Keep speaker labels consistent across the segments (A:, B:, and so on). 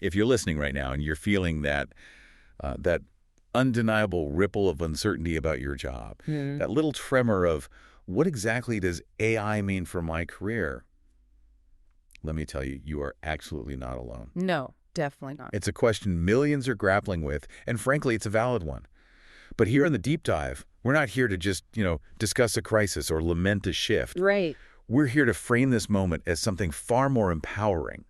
A: If you're listening right now and you're feeling that undeniable ripple of uncertainty about your job, that little tremor of what exactly does AI mean for my career? Let me tell you, you are absolutely not alone.
B: No, definitely not.
A: It's a question millions are grappling with, and frankly, it's a valid one. But here in the deep dive, we're not here to just, discuss a crisis or lament a shift.
B: Right.
A: We're here to frame this moment as something far more empowering,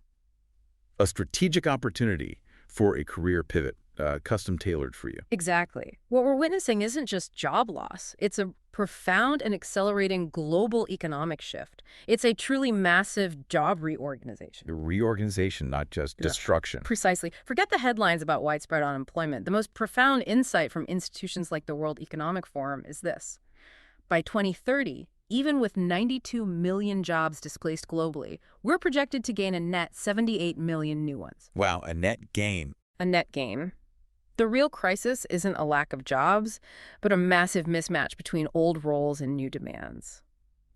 A: a strategic opportunity for a career pivot, custom tailored for you.
B: Exactly. What we're witnessing isn't just job loss. It's a profound and accelerating global economic shift. It's a truly massive job reorganization.
A: The reorganization, not just destruction.
B: Precisely. Forget the headlines about widespread unemployment. The most profound insight from institutions like the World Economic Forum is this. By 2030, even with 92 million jobs displaced globally, we're projected to gain a net 78 million new ones.
A: Wow, a net gain.
B: A net gain. The real crisis isn't a lack of jobs, but a massive mismatch between old roles and new demands.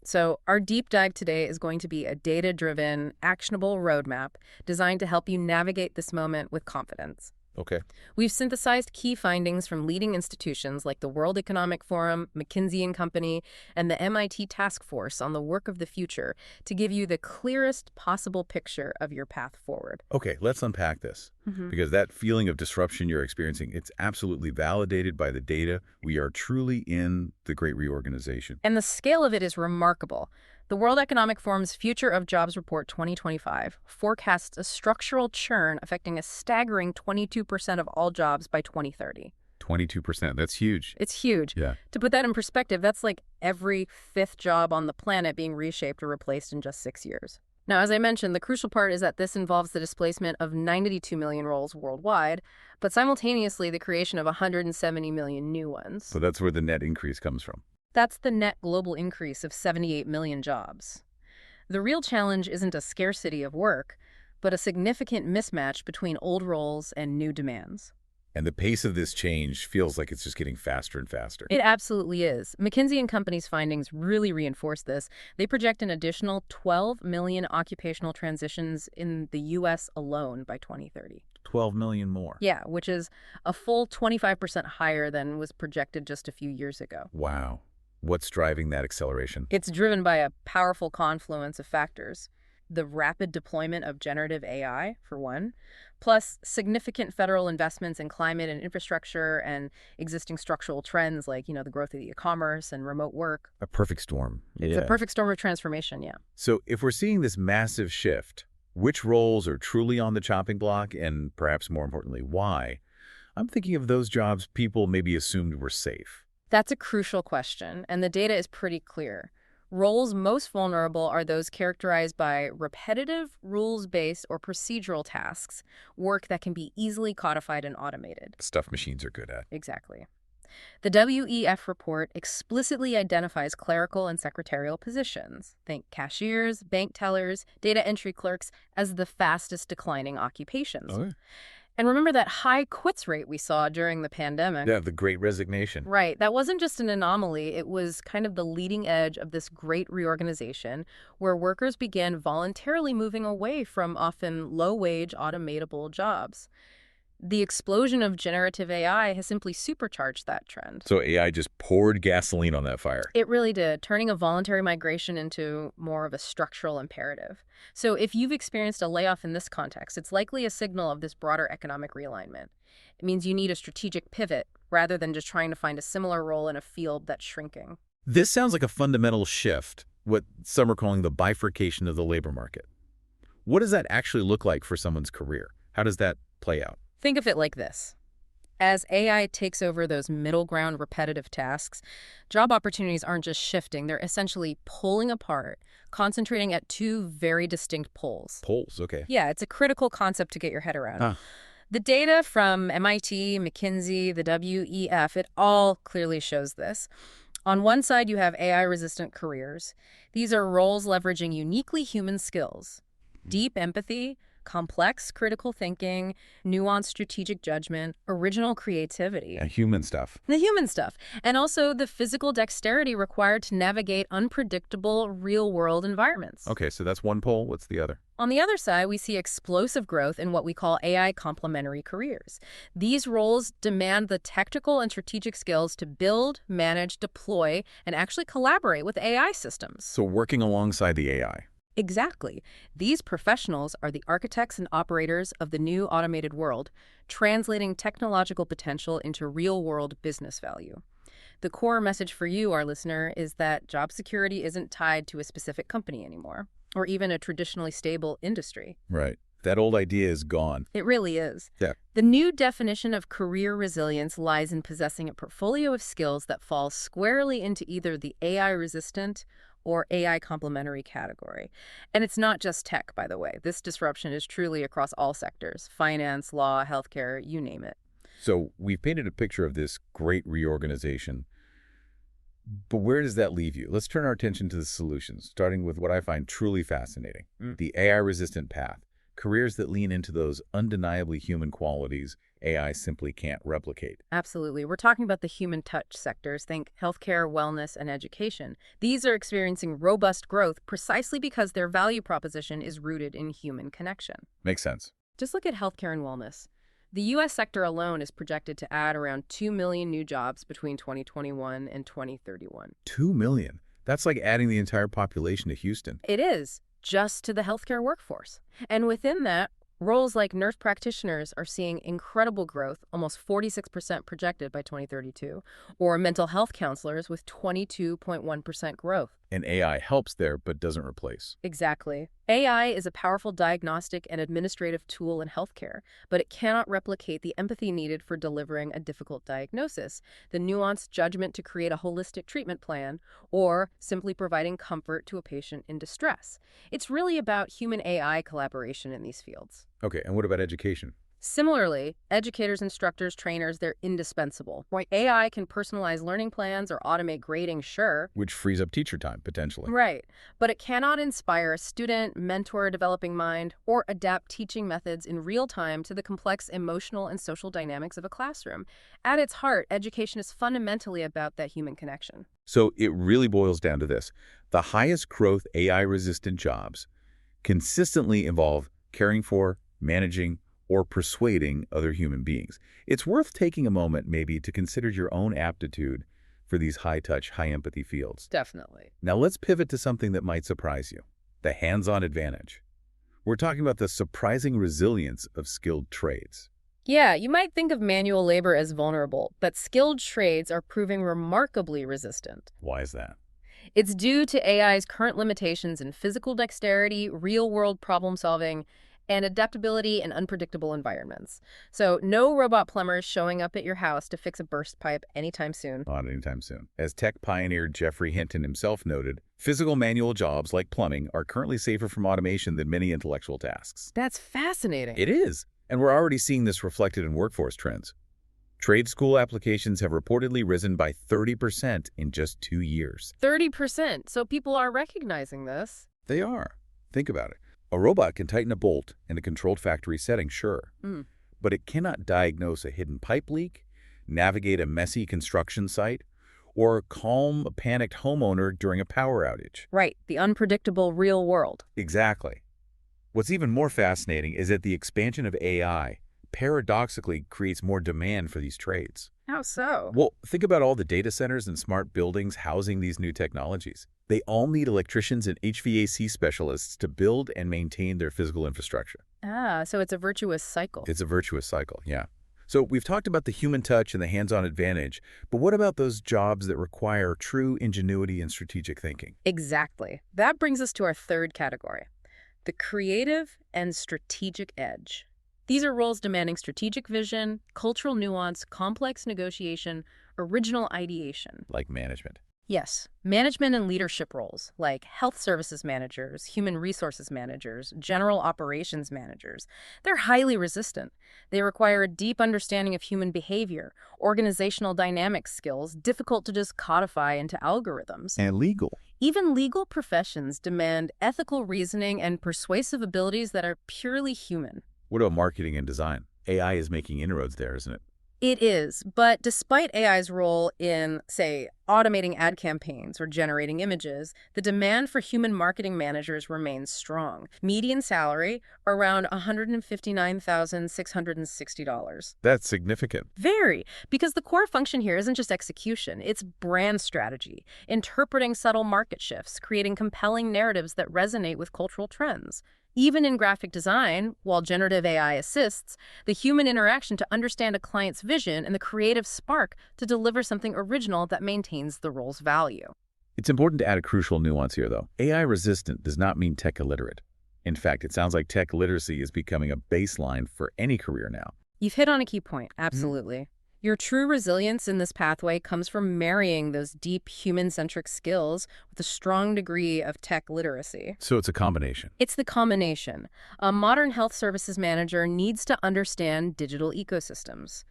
B: So our deep dive today is going to be a data-driven, actionable roadmap designed to help you navigate this moment with confidence.
A: Okay.
B: We've synthesized key findings from leading institutions like the World Economic Forum, McKinsey & Company, and the MIT Task Force on the Work of the Future to give you the clearest possible picture of your path forward.
A: Okay, let's unpack this. Because that feeling of disruption you're experiencing, it's absolutely validated by the data. We are truly in the Great Reorganization.
B: And the scale of it is remarkable. The World Economic Forum's Future of Jobs Report 2025 forecasts a structural churn affecting a staggering 22% of all jobs by 2030.
A: 22%, that's huge.
B: It's huge.
A: Yeah.
B: To put that in perspective, that's like every fifth job on the planet being reshaped or replaced in just 6 years. Now, as I mentioned, the crucial part is that this involves the displacement of 92 million roles worldwide, but simultaneously the creation of 170 million new ones.
A: So that's where the net increase comes from.
B: That's the net global increase of 78 million jobs. The real challenge isn't a scarcity of work, but a significant mismatch between old roles and new demands.
A: And the pace of this change feels like it's just getting faster and faster.
B: It absolutely is. McKinsey & Company's findings really reinforce this. They project an additional 12 million occupational transitions in the U.S. alone by 2030.
A: 12 million more.
B: Yeah, which is a full 25% higher than was projected just a few years ago.
A: Wow. What's driving that acceleration?
B: It's driven by a powerful confluence of factors. The rapid deployment of generative AI, for one, plus significant federal investments in climate and infrastructure and existing structural trends like, the growth of e-commerce and remote work.
A: A perfect storm.
B: It's a perfect storm of transformation, yeah.
A: So if we're seeing this massive shift, which roles are truly on the chopping block and perhaps more importantly, why? I'm thinking of those jobs people maybe assumed were safe.
B: That's a crucial question, and the data is pretty clear. Roles most vulnerable are those characterized by repetitive, rules-based, or procedural tasks, work that can be easily codified and automated.
A: Stuff machines are good at.
B: Exactly. The WEF report explicitly identifies clerical and secretarial positions, think cashiers, bank tellers, data entry clerks, as the fastest declining occupations.
A: Oh, yeah.
B: And remember that high quits rate we saw during the pandemic?
A: Yeah, the Great Resignation.
B: Right. That wasn't just an anomaly. It was kind of the leading edge of this great reorganization where workers began voluntarily moving away from often low-wage automatable jobs. The explosion of generative AI has simply supercharged that trend.
A: So AI just poured gasoline on that fire.
B: It really did, turning a voluntary migration into more of a structural imperative. So if you've experienced a layoff in this context, it's likely a signal of this broader economic realignment. It means you need a strategic pivot rather than just trying to find a similar role in a field that's shrinking.
A: This sounds like a fundamental shift, what some are calling the bifurcation of the labor market. What does that actually look like for someone's career? How does that play out?
B: Think of it like this. As AI takes over those middle ground repetitive tasks, job opportunities aren't just shifting, they're essentially pulling apart, concentrating at two very distinct poles.
A: Poles, okay.
B: Yeah, it's a critical concept to get your head around. The data from MIT, McKinsey, the WEF, it all clearly shows this. On one side, you have AI-resistant careers. These are roles leveraging uniquely human skills, deep empathy, complex critical thinking, nuanced strategic judgment, original creativity.
A: Yeah, human stuff.
B: The human stuff, and also the physical dexterity required to navigate unpredictable real-world environments.
A: Okay, so that's one pole. What's the other?
B: On the other side, we see explosive growth in what we call AI-complementary careers. These roles demand the technical and strategic skills to build, manage, deploy, and actually collaborate with AI systems.
A: So working alongside the AI.
B: Exactly. These professionals are the architects and operators of the new automated world, translating technological potential into real-world business value. The core message for you, our listener, is that job security isn't tied to a specific company anymore, or even a traditionally stable industry.
A: Right. That old idea is gone.
B: It really is.
A: Yeah.
B: The new definition of career resilience lies in possessing a portfolio of skills that fall squarely into either the AI-resistant or AI-complementary category. And it's not just tech, by the way. This disruption is truly across all sectors: finance, law, healthcare, you name it.
A: So we've painted a picture of this great reorganization. But where does that leave you? Let's turn our attention to the solutions, starting with what I find truly fascinating, the AI-resistant path, careers that lean into those undeniably human qualities AI simply can't replicate.
B: Absolutely. We're talking about the human touch sectors. Think healthcare, wellness, and education. These are experiencing robust growth precisely because their value proposition is rooted in human connection.
A: Makes sense.
B: Just look at healthcare and wellness. The U.S. sector alone is projected to add around 2 million new jobs between 2021 and 2031.
A: 2 million. That's like adding the entire population to Houston.
B: It is, just to the healthcare workforce. And within that, roles like nurse practitioners are seeing incredible growth, almost 46% projected by 2032, or mental health counselors with 22.1% growth.
A: And AI helps there, but doesn't replace.
B: Exactly. AI is a powerful diagnostic and administrative tool in healthcare, but it cannot replicate the empathy needed for delivering a difficult diagnosis, the nuanced judgment to create a holistic treatment plan, or simply providing comfort to a patient in distress. It's really about human-AI collaboration in these fields.
A: Okay, and what about education?
B: Similarly, educators, instructors, trainers, they're indispensable. Right? AI can personalize learning plans or automate grading, sure.
A: Which frees up teacher time, potentially.
B: Right. But it cannot inspire a student, mentor a developing mind, or adapt teaching methods in real time to the complex emotional and social dynamics of a classroom. At its heart, education is fundamentally about that human connection.
A: So it really boils down to this. The highest growth AI-resistant jobs consistently involve caring for, managing, or persuading other human beings. It's worth taking a moment maybe to consider your own aptitude for these high-touch, high-empathy fields.
B: Definitely.
A: Now let's pivot to something that might surprise you, the hands-on advantage. We're talking about the surprising resilience of skilled trades.
B: Yeah, you might think of manual labor as vulnerable, but skilled trades are proving remarkably resistant.
A: Why is that?
B: It's due to AI's current limitations in physical dexterity, real-world problem-solving, and adaptability in unpredictable environments. So no robot plumbers showing up at your house to fix a burst pipe anytime soon.
A: Not anytime soon. As tech pioneer Jeffrey Hinton himself noted, physical manual jobs like plumbing are currently safer from automation than many intellectual tasks.
B: That's fascinating.
A: It is. And we're already seeing this reflected in workforce trends. Trade school applications have reportedly risen by 30% in just 2 years.
B: 30%. So people are recognizing this.
A: They are. Think about it. A robot can tighten a bolt in a controlled factory setting, sure. But it cannot diagnose a hidden pipe leak, navigate a messy construction site, or calm a panicked homeowner during a power outage.
B: Right, the unpredictable real world.
A: Exactly. What's even more fascinating is that the expansion of AI paradoxically creates more demand for these trades.
B: How so?
A: Well, think about all the data centers and smart buildings housing these new technologies. They all need electricians and HVAC specialists to build and maintain their physical infrastructure.
B: Ah, so it's a virtuous cycle.
A: It's a virtuous cycle, yeah. So we've talked about the human touch and the hands-on advantage, but what about those jobs that require true ingenuity and strategic thinking?
B: Exactly. That brings us to our third category, the creative and strategic edge. These are roles demanding strategic vision, cultural nuance, complex negotiation, original ideation.
A: Like management.
B: Yes, management and leadership roles like health services managers, human resources managers, general operations managers. They're highly resistant. They require a deep understanding of human behavior, organizational dynamics skills, difficult to just codify into algorithms.
A: And legal.
B: Even legal professions demand ethical reasoning and persuasive abilities that are purely human.
A: What about marketing and design? AI is making inroads there, isn't it?
B: It is, but despite AI's role in, say, automating ad campaigns or generating images, the demand for human marketing managers remains strong. Median salary around $159,660.
A: That's significant.
B: Very, because the core function here isn't just execution, it's brand strategy, interpreting subtle market shifts, creating compelling narratives that resonate with cultural trends. Even in graphic design, while generative AI assists, the human interaction to understand a client's vision and the creative spark to deliver something original that maintains the role's value.
A: It's important to add a crucial nuance here, though. AI-resistant does not mean tech illiterate. In fact, it sounds like tech literacy is becoming a baseline for any career now.
B: You've hit on a key point, absolutely. Your true resilience in this pathway comes from marrying those deep human-centric skills with a strong degree of tech literacy.
A: So it's a combination.
B: It's the combination. A modern health services manager needs to understand digital ecosystems.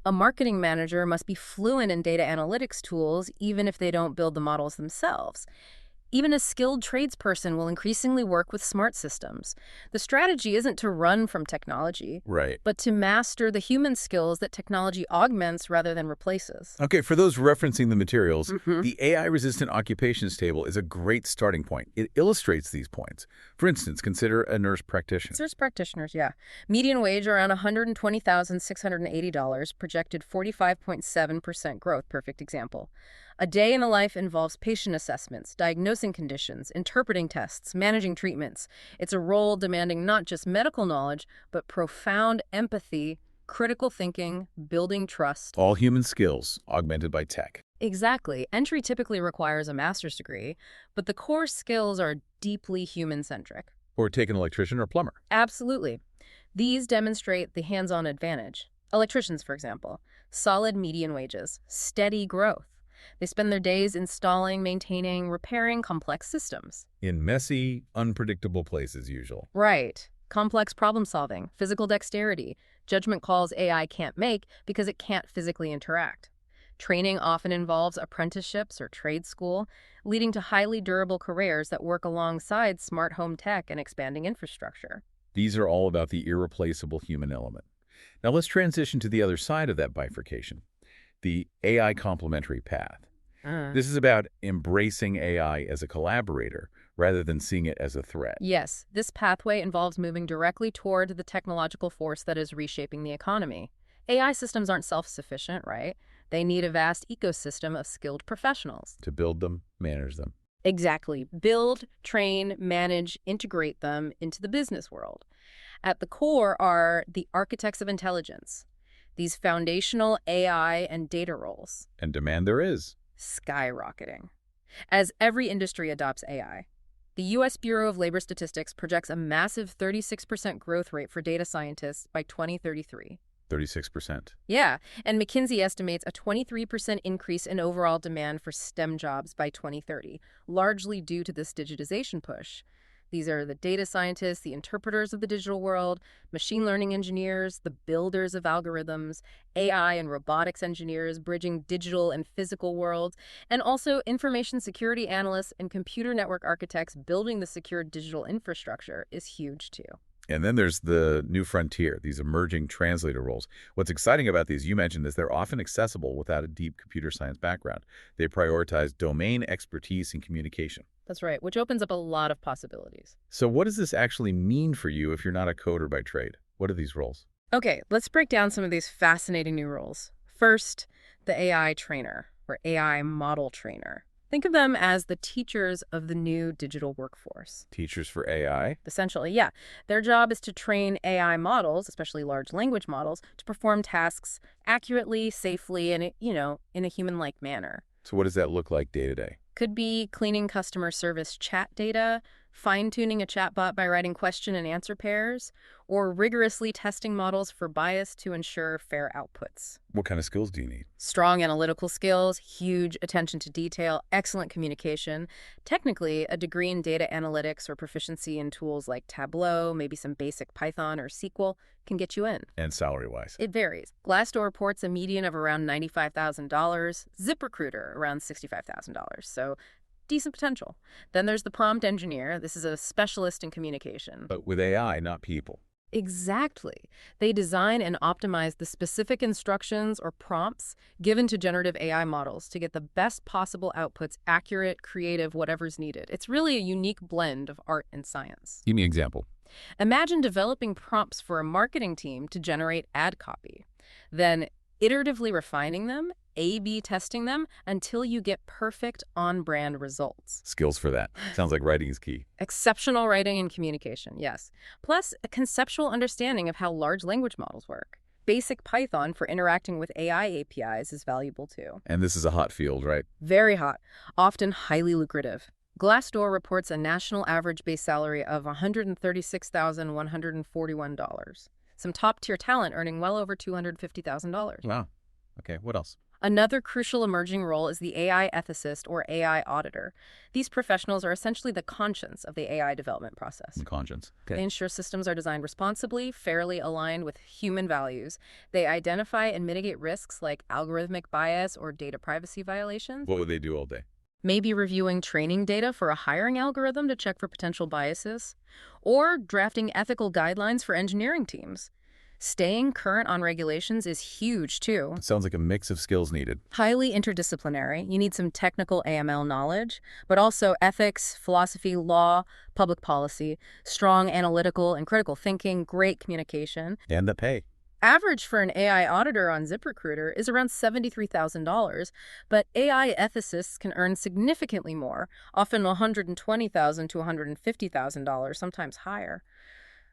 B: A marketing manager must be fluent in data analytics tools, even if they don't build the models themselves. Even a skilled tradesperson will increasingly work with smart systems. The strategy isn't to run from technology,
A: Right.
B: but to master the human skills that technology augments rather than replaces.
A: Okay, for those referencing the materials,
B: Mhm.
A: the AI-resistant occupations table is a great starting point. It illustrates these points. For instance, consider a nurse practitioner.
B: Nurse practitioners, yeah. Median wage around $120,680, projected 45.7% growth, perfect example. A day in the life involves patient assessments, diagnosing conditions, interpreting tests, managing treatments. It's a role demanding not just medical knowledge, but profound empathy, critical thinking, building trust.
A: All human skills augmented by tech.
B: Exactly. Entry typically requires a master's degree, but the core skills are deeply human-centric.
A: Or take an electrician or plumber.
B: Absolutely. These demonstrate the hands-on advantage. Electricians, for example, solid median wages, steady growth. They spend their days installing, maintaining, repairing complex systems.
A: In messy, unpredictable places, usual.
B: Right. Complex problem solving, physical dexterity, judgment calls AI can't make because it can't physically interact. Training often involves apprenticeships or trade school, leading to highly durable careers that work alongside smart home tech and expanding infrastructure.
A: These are all about the irreplaceable human element. Now let's transition to the other side of that bifurcation, the AI-complementary path. This is about embracing AI as a collaborator rather than seeing it as a threat.
B: Yes, this pathway involves moving directly toward the technological force that is reshaping the economy. AI systems aren't self-sufficient, right? They need a vast ecosystem of skilled professionals.
A: To build them, manage them.
B: Exactly. Build, train, manage, integrate them into the business world. At the core are the architects of intelligence, these foundational AI and data roles.
A: And demand there is.
B: Skyrocketing. As every industry adopts AI, the U.S. Bureau of Labor Statistics projects a massive 36% growth rate for data scientists by 2033.
A: 36%.
B: Yeah, and McKinsey estimates a 23% increase in overall demand for STEM jobs by 2030, largely due to this digitization push. These are the data scientists, the interpreters of the digital world, machine learning engineers, the builders of algorithms, AI and robotics engineers bridging digital and physical worlds, and also information security analysts and computer network architects building the secure digital infrastructure is huge too.
A: And then there's the new frontier, these emerging translator roles. What's exciting about these, you mentioned, is they're often accessible without a deep computer science background. They prioritize domain expertise and communication.
B: That's right, which opens up a lot of possibilities.
A: So what does this actually mean for you if you're not a coder by trade? What are these roles?
B: Okay, let's break down some of these fascinating new roles. First, the AI trainer, or AI model trainer. Think of them as the teachers of the new digital workforce.
A: Teachers for AI?
B: Essentially, yeah. Their job is to train AI models, especially large language models, to perform tasks accurately, safely, and, in a human-like manner.
A: So what does that look like day to day?
B: Could be cleaning customer service chat data, fine-tuning a chatbot by writing question and answer pairs, or rigorously testing models for bias to ensure fair outputs.
A: What kind of skills do you need?
B: Strong analytical skills, huge attention to detail, excellent communication. Technically, a degree in data analytics or proficiency in tools like Tableau, maybe some basic Python or SQL, can get you in.
A: And salary-wise?
B: It varies. Glassdoor reports a median of around $95,000, ZipRecruiter around $65,000. So decent potential. Then there's the prompt engineer. This is a specialist in communication.
A: But with AI, not people.
B: Exactly. They design and optimize the specific instructions or prompts given to generative AI models to get the best possible outputs, accurate, creative, whatever's needed. It's really a unique blend of art and science.
A: Give me an example.
B: Imagine developing prompts for a marketing team to generate ad copy, then iteratively refining them, A/B testing them until you get perfect on-brand results.
A: Skills for that. Sounds like writing is key.
B: Exceptional writing and communication, yes. Plus, a conceptual understanding of how large language models work. Basic Python for interacting with AI APIs is valuable too.
A: And this is a hot field, right?
B: Very hot, often highly lucrative. Glassdoor reports a national average base salary of $136,141. Some top-tier talent earning well over $250,000.
A: Wow. Okay, what else?
B: Another crucial emerging role is the AI ethicist or AI auditor. These professionals are essentially the conscience of the AI development process.
A: Conscience.
B: They
A: Okay.
B: ensure systems are designed responsibly, fairly aligned with human values. They identify and mitigate risks like algorithmic bias or data privacy violations.
A: What would they do all day?
B: Maybe reviewing training data for a hiring algorithm to check for potential biases, or drafting ethical guidelines for engineering teams. Staying current on regulations is huge, too.
A: Sounds like a mix of skills needed.
B: Highly interdisciplinary. You need some technical AML knowledge, but also ethics, philosophy, law, public policy, strong analytical and critical thinking, great communication.
A: And the pay.
B: Average for an AI auditor on ZipRecruiter is around $73,000, but AI ethicists can earn significantly more, often $120,000 to $150,000, sometimes higher.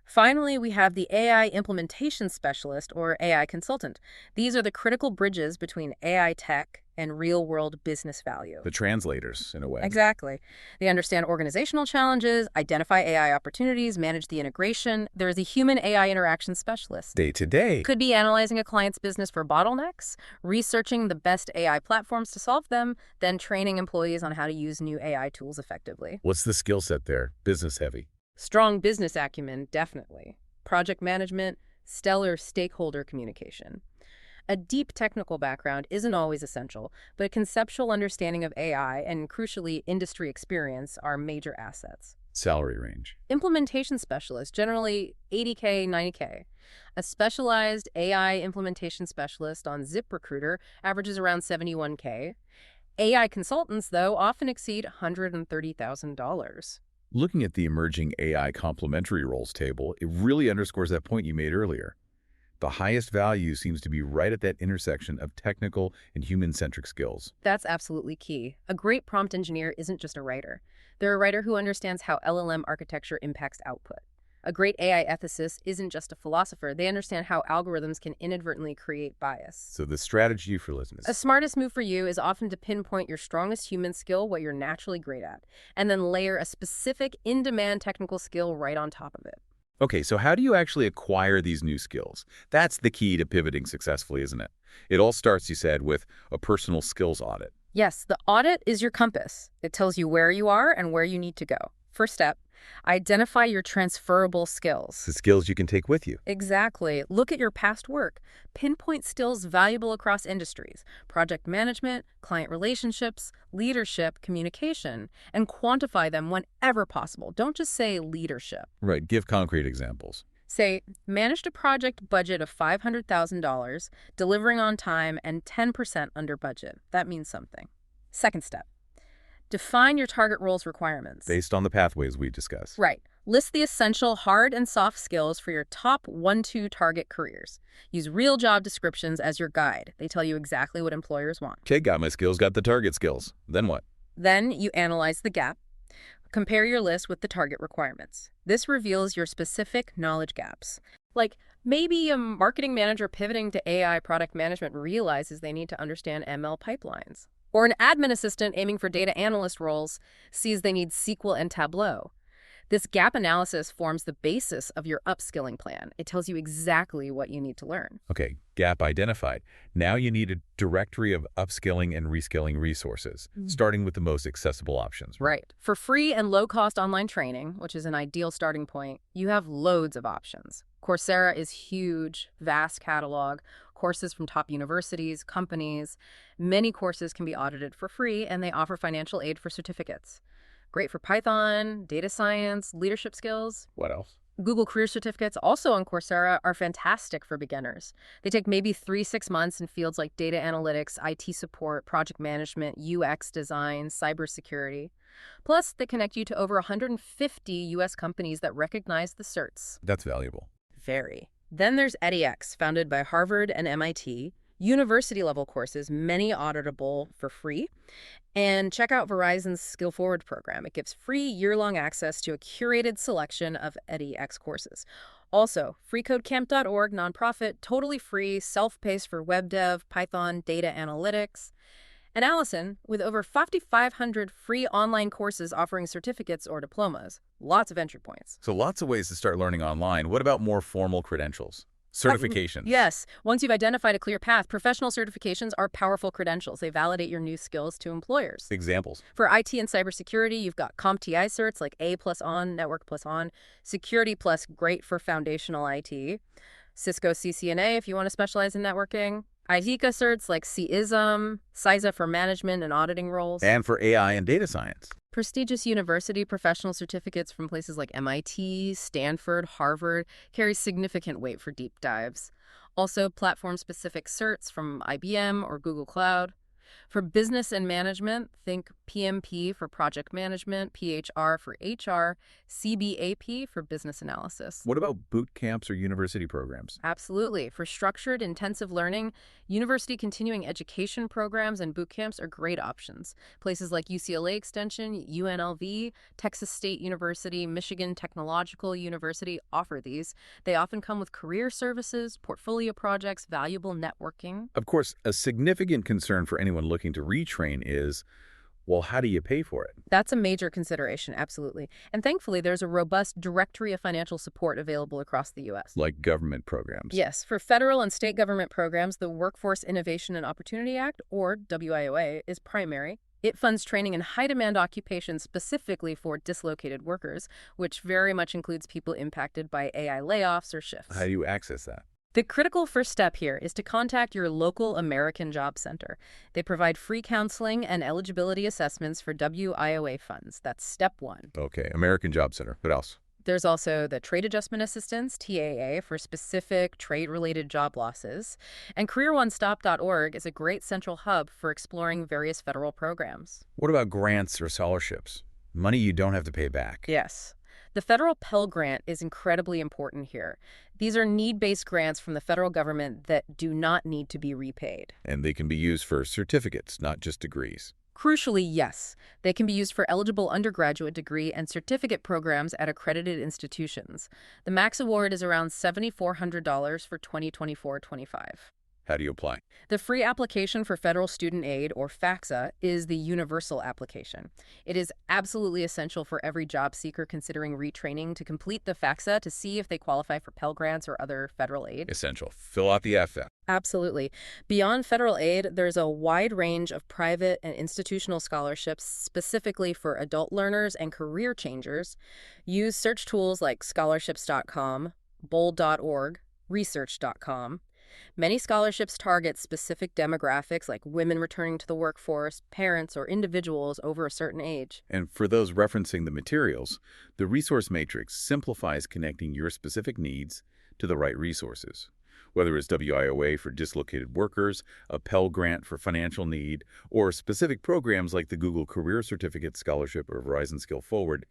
B: Finally, we have the AI implementation specialist or AI consultant. These are the critical bridges between AI tech and real-world business value.
A: The translators, in a way.
B: Exactly. They understand organizational challenges, identify AI opportunities, manage the integration. There is a human-AI interaction specialist.
A: Day to day.
B: Could be analyzing a client's business for bottlenecks, researching the best AI platforms to solve them, then training employees on how to use new AI tools effectively.
A: What's the skill set there? Business heavy.
B: Strong business acumen, definitely. Project management, stellar stakeholder communication. A deep technical background isn't always essential, but a conceptual understanding of AI and, crucially, industry experience are major assets.
A: Salary range.
B: Implementation specialists, generally $80K, $90K. A specialized AI implementation specialist on ZipRecruiter averages around $71K. AI consultants, though, often exceed $130,000.
A: Looking at the emerging AI-Complementary roles table, it really underscores that point you made earlier. The highest value seems to be right at that intersection of technical and human-centric skills.
B: That's absolutely key. A great prompt engineer isn't just a writer. They're a writer who understands how LLM architecture impacts output. A great AI ethicist isn't just a philosopher. They understand how algorithms can inadvertently create bias.
A: So the strategy for listeners.
B: A smartest move for you is often to pinpoint your strongest human skill, what you're naturally great at, and then layer a specific in-demand technical skill right on top of it.
A: Okay, so how do you actually acquire these new skills? That's the key to pivoting successfully, isn't it? It all starts, you said, with a personal skills audit.
B: Yes, the audit is your compass. It tells you where you are and where you need to go. First step, identify your transferable skills.
A: The skills you can take with you.
B: Exactly. Look at your past work. Pinpoint skills valuable across industries, project management, client relationships, leadership, communication, and quantify them whenever possible. Don't just say leadership.
A: Right, give concrete examples.
B: Say, managed a project budget of $500,000, delivering on time and 10% under budget. That means something. Second step. Define your target role's requirements.
A: Based on the pathways we discussed.
B: Right. List the essential hard and soft skills for your top 1-2 target careers. Use real job descriptions as your guide. They tell you exactly what employers want.
A: Okay, got my skills, got the target skills. Then what?
B: Then you analyze the gap. Compare your list with the target requirements. This reveals your specific knowledge gaps. Like, maybe a marketing manager pivoting to AI product management realizes they need to understand ML pipelines. Or an admin assistant aiming for data analyst roles sees they need SQL and Tableau. This gap analysis forms the basis of your upskilling plan. It tells you exactly what you need to learn.
A: Okay, gap identified. Now you need a directory of upskilling and reskilling resources, starting with the most accessible options.
B: Right. For free and low-cost online training, which is an ideal starting point, you have loads of options. Coursera is huge, vast catalog. courses from top universities, companies. Many courses can be audited for free, and they offer financial aid for certificates. Great for Python, data science, leadership skills.
A: What else?
B: Google Career Certificates, also on Coursera, are fantastic for beginners. They take maybe 3-6 months in fields like data analytics, IT support, project management, UX design, cybersecurity. Plus, they connect you to over 150 U.S. companies that recognize the certs.
A: That's valuable.
B: Very. Then there's edX, founded by Harvard and MIT. University-level courses, many auditable for free. And check out Verizon's Skill Forward program. It gives free year-long access to a curated selection of edX courses. Also, freecodecamp.org, nonprofit, totally free, self-paced for web dev, Python, data analytics. And Allison, with over 5,500 free online courses offering certificates or diplomas. Lots of entry points.
A: So lots of ways to start learning online. What about more formal credentials? Certifications.
B: Yes. Once you've identified a clear path, professional certifications are powerful credentials. They validate your new skills to employers.
A: Examples.
B: For IT and cybersecurity, you've got CompTIA certs like A+On, Network +On, Security Plus, great for foundational IT, Cisco CCNA if you want to specialize in networking, IVICA certs like CISM, CISA for management and auditing roles.
A: And for AI and data science.
B: Prestigious university professional certificates from places like MIT, Stanford, Harvard carry significant weight for deep dives. Also, platform-specific certs from IBM or Google Cloud. For business and management, think PMP for project management, PHR for HR, CBAP for business analysis.
A: What about boot camps or university programs?
B: Absolutely. For structured, intensive learning, university continuing education programs and boot camps are great options. Places like UCLA Extension, UNLV, Texas State University, Michigan Technological University offer these. They often come with career services, portfolio projects, valuable networking.
A: Of course, a significant concern for anyone looking to retrain is, well, how do you pay for it?
B: That's a major consideration, absolutely. And thankfully, there's a robust directory of financial support available across the U.S.
A: Like government programs.
B: Yes, for federal and state government programs, the Workforce Innovation and Opportunity Act, or WIOA, is primary. It funds training in high-demand occupations specifically for dislocated workers, which very much includes people impacted by AI layoffs or shifts.
A: How do you access that?
B: The critical first step here is to contact your local American Job Center. They provide free counseling and eligibility assessments for WIOA funds. That's step one.
A: Okay, American Job Center. What else?
B: There's also the Trade Adjustment Assistance, TAA, for specific trade-related job losses. And CareerOneStop.org is a great central hub for exploring various federal programs.
A: What about grants or scholarships? Money you don't have to pay back.
B: Yes. The federal Pell Grant is incredibly important here. These are need-based grants from the federal government that do not need to be repaid.
A: And they can be used for certificates, not just degrees.
B: Crucially, yes. They can be used for eligible undergraduate degree and certificate programs at accredited institutions. The max award is around $7,400 for 2024-25.
A: How do you apply?
B: The free application for federal student aid, or FAFSA, is the universal application. It is absolutely essential for every job seeker considering retraining to complete the FAFSA to see if they qualify for Pell Grants or other federal aid.
A: Essential. Fill out the FF.
B: Absolutely. Beyond federal aid, there's a wide range of private and institutional scholarships specifically for adult learners and career changers. Use search tools like scholarships.com, bold.org, research.com. Many scholarships target specific demographics like women returning to the workforce, parents, or individuals over a certain age.
A: And for those referencing the materials, the resource matrix simplifies connecting your specific needs to the right resources. Whether it's WIOA for dislocated workers, a Pell Grant for financial need, or specific programs like the Google Career Certificate Scholarship or Verizon Skill Forward,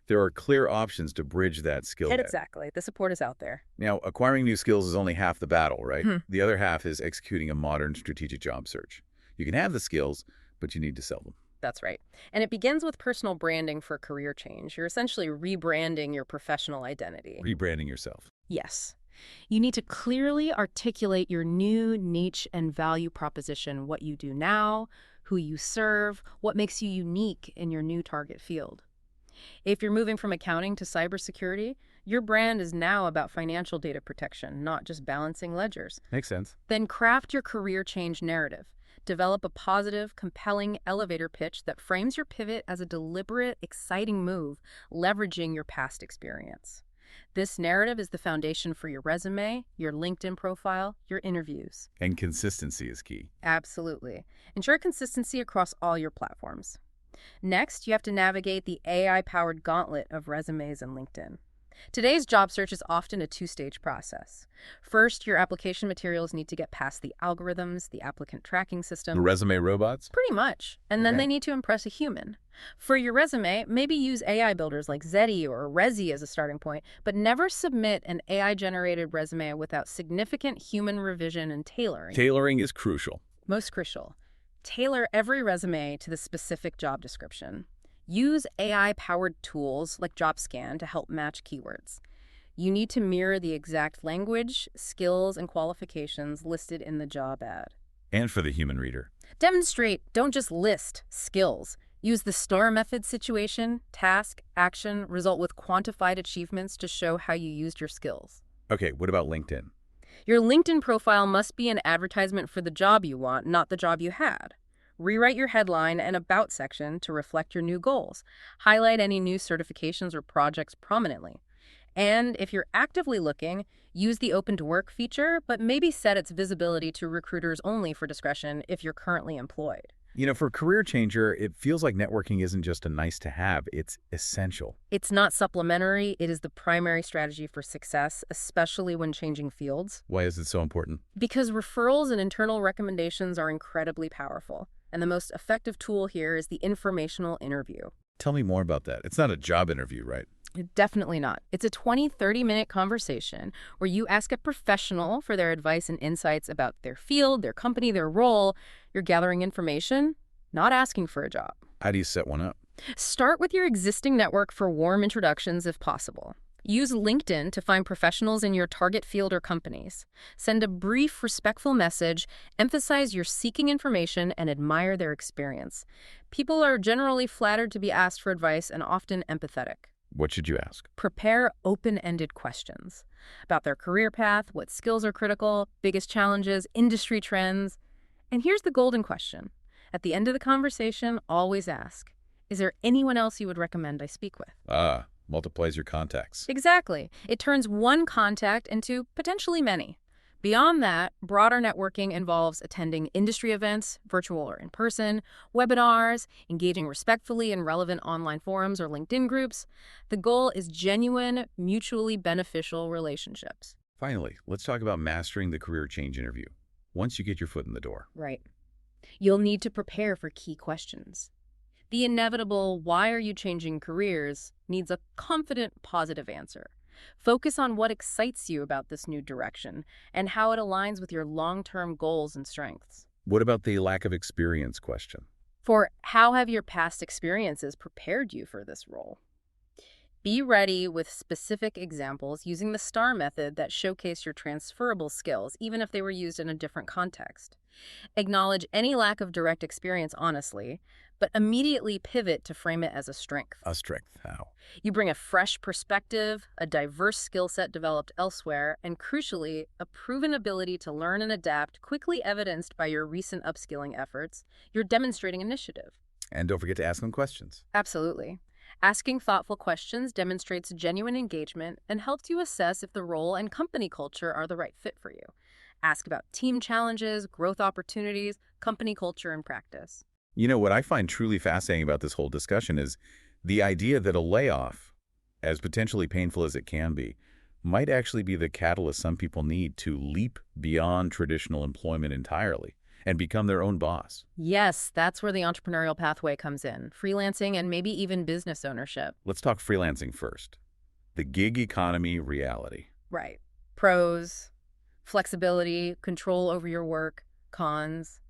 A: there are clear options to bridge that skill gap.
B: Exactly. The support is out there.
A: Now, acquiring new skills is only half the battle, right? The other half is executing a modern strategic job search. You can have the skills, but you need to sell them.
B: That's right. And it begins with personal branding for career change. You're essentially rebranding your professional identity.
A: Rebranding yourself.
B: Yes. You need to clearly articulate your new niche and value proposition, what you do now, who you serve, what makes you unique in your new target field. If you're moving from accounting to cybersecurity, your brand is now about financial data protection, not just balancing ledgers.
A: Makes sense.
B: Then craft your career change narrative. Develop a positive, compelling elevator pitch that frames your pivot as a deliberate, exciting move, leveraging your past experience. This narrative is the foundation for your resume, your LinkedIn profile, your interviews.
A: And consistency is key.
B: Absolutely. Ensure consistency across all your platforms. Next, you have to navigate the AI-powered gauntlet of resumes and LinkedIn. Today's job search is often a two-stage process. First, your application materials need to get past the algorithms, the applicant tracking system.
A: The resume robots?
B: Pretty much. And then
A: Okay.
B: they need to impress a human. For your resume, maybe use AI builders like Zeti or Rezi as a starting point, but never submit an AI-generated resume without significant human revision and tailoring.
A: Tailoring is crucial.
B: Most crucial. Tailor every resume to the specific job description. Use AI-powered tools like JobScan to help match keywords. You need to mirror the exact language, skills, and qualifications listed in the job ad.
A: And for the human reader.
B: Demonstrate, don't just list, skills. Use the STAR method: situation, task, action, result with quantified achievements to show how you used your skills.
A: Okay, what about LinkedIn?
B: Your LinkedIn profile must be an advertisement for the job you want, not the job you had. Rewrite your headline and about section to reflect your new goals. Highlight any new certifications or projects prominently. And if you're actively looking, use the Open to Work feature, but maybe set its visibility to recruiters only for discretion if you're currently employed.
A: You know, for a career changer, it feels like networking isn't just a nice to have, it's essential.
B: It's not supplementary, it is the primary strategy for success, especially when changing fields.
A: Why is it so important?
B: Because referrals and internal recommendations are incredibly powerful. And the most effective tool here is the informational interview.
A: Tell me more about that. It's not a job interview, right?
B: Definitely not. It's a 20-30-minute conversation where you ask a professional for their advice and insights about their field, their company, their role. You're gathering information, not asking for a job.
A: How do you set one up?
B: Start with your existing network for warm introductions if possible. Use LinkedIn to find professionals in your target field or companies. Send a brief, respectful message, emphasize you're seeking information, and admire their experience. People are generally flattered to be asked for advice and often empathetic.
A: What should you ask?
B: Prepare open-ended questions about their career path, what skills are critical, biggest challenges, industry trends. And here's the golden question. At the end of the conversation, always ask, is there anyone else you would recommend I speak with?
A: Multiplies your contacts.
B: Exactly. It turns one contact into potentially many. Beyond that, broader networking involves attending industry events, virtual or in person, webinars, engaging respectfully in relevant online forums or LinkedIn groups. The goal is genuine, mutually beneficial relationships.
A: Finally, let's talk about mastering the career change interview. Once you get your foot in the door.
B: Right. You'll need to prepare for key questions. The inevitable "why are you changing careers" needs a confident, positive answer. Focus on what excites you about this new direction and how it aligns with your long-term goals and strengths.
A: What about the lack of experience question?
B: For how have your past experiences prepared you for this role? Be ready with specific examples using the STAR method that showcase your transferable skills, even if they were used in a different context. Acknowledge any lack of direct experience honestly, but immediately pivot to frame it as a strength.
A: A strength, how?
B: You bring a fresh perspective, a diverse skill set developed elsewhere, and crucially, a proven ability to learn and adapt, quickly evidenced by your recent upskilling efforts. You're demonstrating initiative.
A: And don't forget to ask them questions.
B: Absolutely. Asking thoughtful questions demonstrates genuine engagement and helps you assess if the role and company culture are the right fit for you. Ask about team challenges, growth opportunities, company culture, and practice.
A: You know, what I find truly fascinating about this whole discussion is the idea that a layoff, as potentially painful as it can be, might actually be the catalyst some people need to leap beyond traditional employment entirely and become their own boss.
B: Yes, that's where the entrepreneurial pathway comes in. Freelancing and maybe even business ownership.
A: Let's talk freelancing first. The gig economy reality.
B: Right. Pros, flexibility, control over your work. Cons,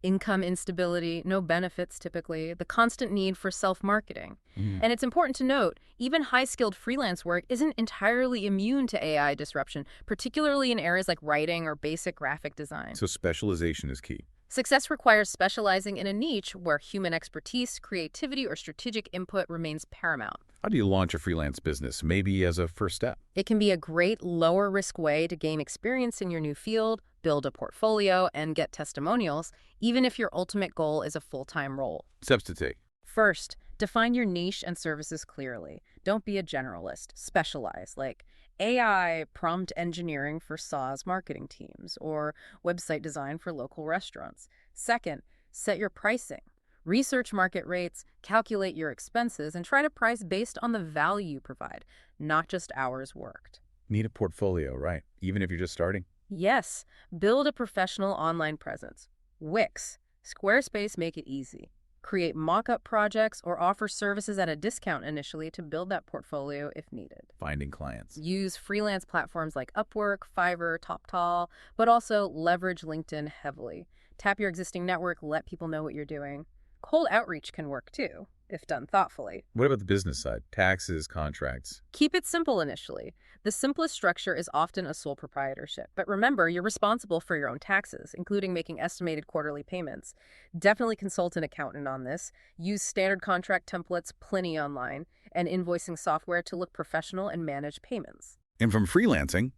B: income instability, no benefits typically, the constant need for self-marketing. And it's important to note, even high-skilled freelance work isn't entirely immune to AI disruption, particularly in areas like writing or basic graphic design.
A: So specialization is key.
B: Success requires specializing in a niche where human expertise, creativity, or strategic input remains paramount.
A: How do you launch a freelance business, maybe as a first step?
B: It can be a great lower-risk way to gain experience in your new field, build a portfolio, and get testimonials, even if your ultimate goal is a full-time role.
A: Steps to take.
B: First, Define your niche and services clearly. Don't be a generalist. Specialize, like AI prompt engineering for SaaS marketing teams or website design for local restaurants. Second, set your pricing. Research market rates, calculate your expenses, and try to price based on the value you provide, not just hours worked.
A: Need a portfolio, right? Even if you're just starting.
B: Yes, build a professional online presence. Wix, Squarespace make it easy. Create mock-up projects or offer services at a discount initially to build that portfolio if needed.
A: Finding clients.
B: Use freelance platforms like Upwork, Fiverr, TopTal, but also leverage LinkedIn heavily. Tap your existing network, let people know what you're doing. Cold outreach can work too, if done thoughtfully.
A: What about the business side? Taxes, contracts.
B: Keep it simple initially. The simplest structure is often a sole proprietorship. But remember, you're responsible for your own taxes, including making estimated quarterly payments. Definitely consult an accountant on this. Use standard contract templates, plenty online, and invoicing software to look professional and manage payments.
A: And from freelancing,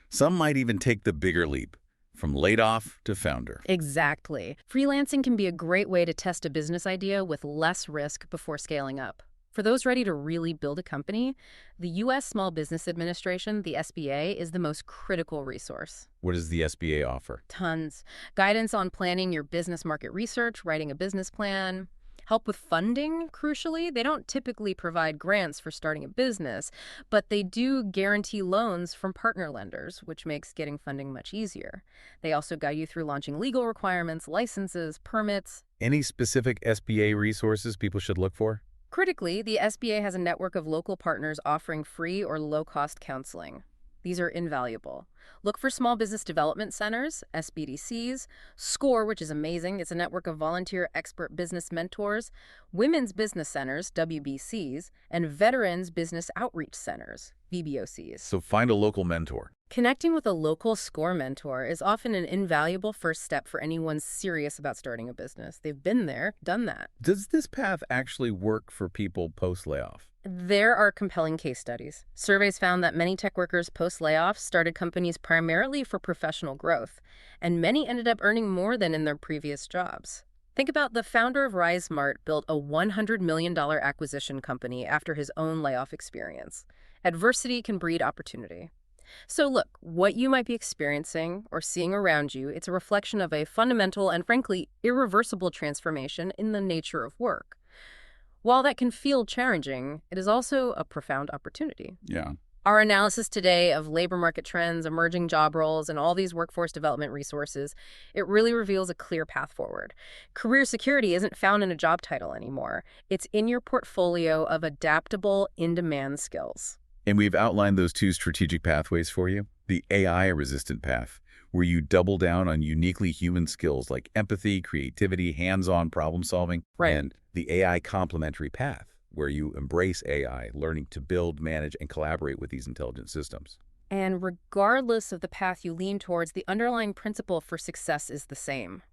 A: some might even take the bigger leap, from laid off to founder.
B: Exactly. Freelancing can be a great way to test a business idea with less risk before scaling up. For those ready to really build a company, the U.S. Small Business Administration, the SBA, is the most critical resource.
A: What does the SBA offer?
B: Tons. Guidance on planning your business market research, writing a business plan. Help with funding, crucially. They don't typically provide grants for starting a business, but they do guarantee loans from partner lenders, which makes getting funding much easier. They also guide you through launching legal requirements, licenses, permits.
A: Any specific SBA resources people should look for?
B: Critically, the SBA has a network of local partners offering free or low-cost counseling. These are invaluable. Look for small business development centers, SBDCs, SCORE, which is amazing. It's a network of volunteer expert business mentors, women's business centers, WBCs, and veterans business outreach centers, VBOCs.
A: So find a local mentor.
B: Connecting with a local SCORE mentor is often an invaluable first step for anyone serious about starting a business. They've been there, done that.
A: Does this path actually work for people post-layoff?
B: There are compelling case studies. Surveys found that many tech workers post-layoff started companies primarily for professional growth, and many ended up earning more than in their previous jobs. Think about the founder of RiseSmart built a $100 million acquisition company after his own layoff experience. Adversity can breed opportunity. So look, what you might be experiencing or seeing around you, it's a reflection of a fundamental and frankly irreversible transformation in the nature of work. While that can feel challenging, it is also a profound opportunity.
A: Yeah.
B: Our analysis today of labor market trends, emerging job roles, and all these workforce development resources, it really reveals a clear path forward. Career security isn't found in a job title anymore. It's in your portfolio of adaptable, in-demand skills.
A: And we've outlined those two strategic pathways for you. The AI-resistant path, where you double down on uniquely human skills like empathy, creativity, hands-on problem solving,
B: Right.
A: and the AI-complementary path, where you embrace AI, learning to build, manage, and collaborate with these intelligent systems.
B: And regardless of the path you lean towards, the underlying principle for success is the same: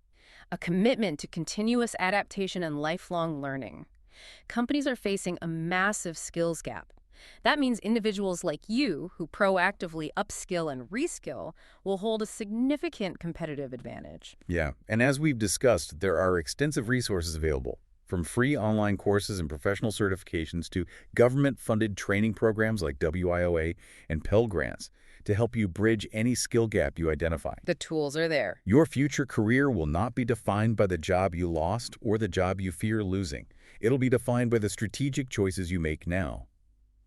B: a commitment to continuous adaptation and lifelong learning. Companies are facing a massive skills gap. That means individuals like you, who proactively upskill and reskill, will hold a significant competitive advantage.
A: Yeah, and as we've discussed, there are extensive resources available, from free online courses and professional certifications to government-funded training programs like WIOA and Pell Grants to help you bridge any skill gap you identify.
B: The tools are there.
A: Your future career will not be defined by the job you lost or the job you fear losing. It'll be defined by the strategic choices you make now.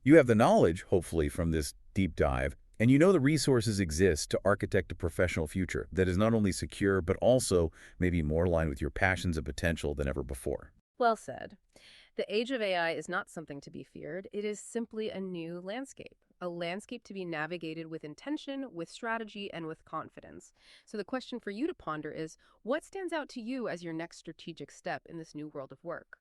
A: You have the knowledge, hopefully, from this deep dive, and you know the resources exist to architect a professional future that is not only secure, but also maybe more aligned with your passions and potential than ever before.
B: Well said. The age of AI is not something to be feared. It is simply a new landscape, a landscape to be navigated with intention, with strategy, and with confidence. So the question for you to ponder is, what stands out to you as your next strategic step in this new world of work?